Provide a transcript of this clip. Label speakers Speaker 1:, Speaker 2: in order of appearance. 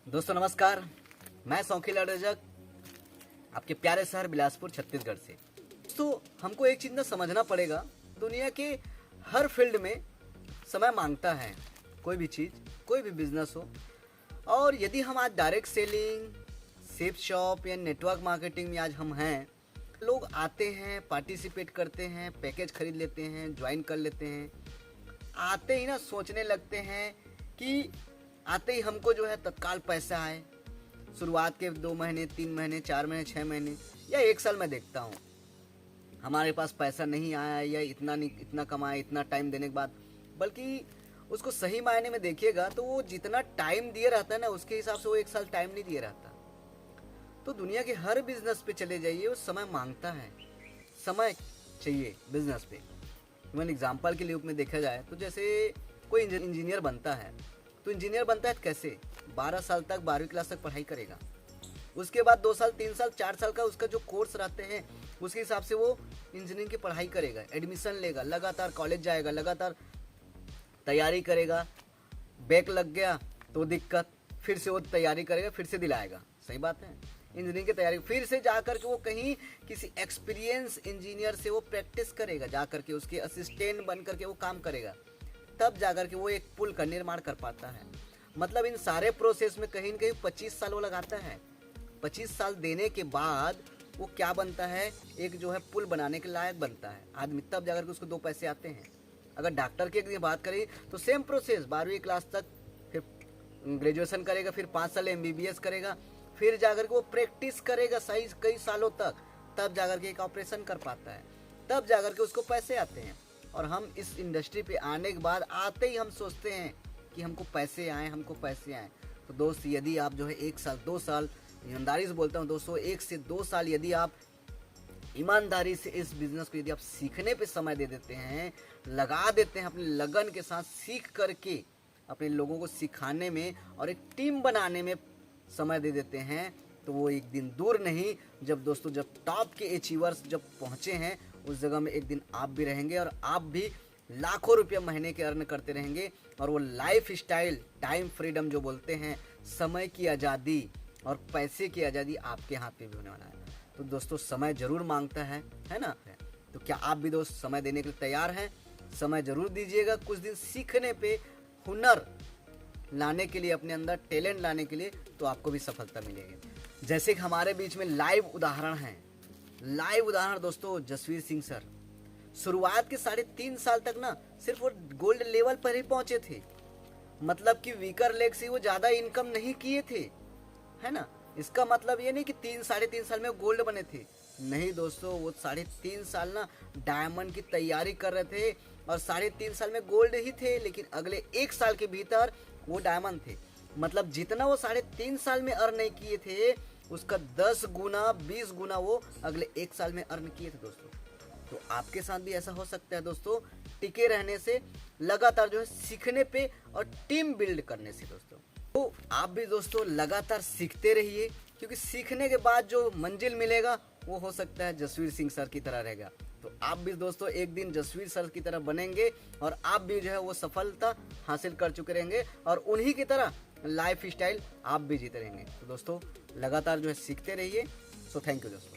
Speaker 1: दोस्तों नमस्कार, मैं शौकीला रजक आपके प्यारे शहर बिलासपुर छत्तीसगढ़ से। तो हमको एक चीज़ ना समझना पड़ेगा, दुनिया के हर फील्ड में समय मांगता है। कोई भी चीज़, कोई भी बिजनेस हो, और यदि हम आज डायरेक्ट सेलिंग, सेफ शॉप या नेटवर्क मार्केटिंग में आज हम हैं, लोग आते हैं, पार्टिसिपेट करते हैं, पैकेज खरीद लेते हैं, ज्वाइन कर लेते हैं। आते ही ना सोचने लगते हैं कि आते ही हमको जो है तत्काल पैसा आए। शुरुआत के 2 महीने, 3 महीने, 4 महीने, 6 महीने या 1 साल में देखता हूँ हमारे पास पैसा नहीं आया या इतना कमाए, इतना टाइम देने के बाद। बल्कि उसको सही मायने में देखिएगा तो वो जितना टाइम दिए रहता है ना, उसके हिसाब से वो 1 साल टाइम नहीं दिए रहता। तो दुनिया के हर बिजनेस पे चले जाइए, वो समय मांगता है, समय चाहिए बिजनेस पे। इवन एग्जाम्पल के रूप में देखा जाए तो जैसे कोई इंजीनियर बनता है, तो इंजीनियर बनता है कैसे? 12 साल तक, 12वीं क्लास तक पढ़ाई करेगा। उसके बाद 2 साल, 3 साल, 4 साल का उसका जो कोर्स रहते हैं, उसके हिसाब से वो इंजीनियरिंग की पढ़ाई करेगा, एडमिशन लेगा, लगातार कॉलेज जाएगा, लगातार तैयारी करेगा। बैक लग गया तो दिक्कत, फिर से वो तैयारी करेगा, फिर से दिलाएगा। सही बात है। इंजीनियरिंग की तैयारी फिर से जाकर के वो कहीं किसी एक्सपीरियंस इंजीनियर से वो प्रैक्टिस करेगा, जाकर के उसके असिस्टेंट बन करके वो काम करेगा, तब जाकर के वो एक पुल का निर्माण कर पाता है। मतलब इन सारे प्रोसेस में कहीं न कहीं 25 साल वो लगाता है। 25 साल देने के बाद वो क्या बनता है? एक जो है पुल बनाने के लायक बनता है आदमी, तब जाकर के उसको 2 पैसे आते हैं। अगर डॉक्टर की बात करें तो सेम प्रोसेस, 12वीं क्लास तक, फिर ग्रेजुएशन करेगा, फिर 5 साल MBBS करेगा, फिर जाकर के वो प्रैक्टिस करेगा सही कई सालों तक, तब जाकर के एक ऑपरेशन कर पाता है, तब जाकर के उसको पैसे आते हैं। और हम इस इंडस्ट्री पे आने के बाद आते ही हम सोचते हैं कि हमको पैसे आए, हमको पैसे आए। तो दोस्त, यदि आप जो है 1 साल, 2 साल, ईमानदारी से बोलता हूँ दोस्तों, 1 से 2 साल यदि आप ईमानदारी से इस बिज़नेस को यदि आप सीखने पे समय दे देते हैं, लगा देते हैं अपने लगन के साथ, सीख करके अपने लोगों को सिखाने में और एक टीम बनाने में समय दे देते हैं, तो वो एक दिन दूर नहीं, जब दोस्तों जब टॉप के अचीवर्स जब पहुँचे हैं, उस जगह में एक दिन आप भी रहेंगे और आप भी लाखों रुपये महीने के अर्न करते रहेंगे। और वो लाइफ स्टाइल, टाइम फ्रीडम जो बोलते हैं, समय की आज़ादी और पैसे की आज़ादी आपके हाथ पे भी होने वाला है। तो दोस्तों समय ज़रूर मांगता है ना? तो क्या आप भी दोस्त समय देने के लिए तैयार हैं? समय ज़रूर दीजिएगा कुछ दिन सीखने पे, हुनर लाने के लिए, अपने अंदर टैलेंट लाने के लिए, तो आपको भी सफलता मिलेगी। जैसे कि हमारे बीच में लाइव उदाहरण हैं, लाइव उदाहरण दोस्तों जसवीर सिंह सर। शुरुआत के 3.5 साल तक ना सिर्फ वो गोल्ड लेवल पर ही पहुंचे थे। मतलब कि वीकर लेग से वो ज़्यादा इनकम नहीं किए थे, है ना? इसका मतलब ये नहीं कि 3-3.5 साल में गोल्ड बने थे। नहीं दोस्तों, वो 3.5 साल ना डायमंड की तैयारी कर रहे थे और 3.5 साल में गोल्ड ही थे, लेकिन अगले 1 साल के भीतर वो डायमंड थे। मतलब जितना वो 3.5 साल में अर्न नहीं किए थे, उसका 10 गुना, 20 गुना वो अगले 1 साल में अर्न किए थे दोस्तों। तो आपके साथ भी ऐसा हो सकता है दोस्तों, टिके रहने से, लगातार जो है सीखने पे और टीम बिल्ड करने से दोस्तों। तो आप भी दोस्तों लगातार सीखते रहिए, क्योंकि सीखने के बाद जो मंजिल मिलेगा वो हो सकता है जसवीर सिंह सर की तरह रहेगा। तो आप भी दोस्तों एक दिन जसवीर सर की तरह बनेंगे और आप भी जो है वो सफलता हासिल कर चुके रहेंगे और उन्हीं की तरह लाइफ स्टाइल आप भी जीते रहेंगे। तो दोस्तों लगातार जो है सीखते रहिए। सो थैंक यू दोस्तों।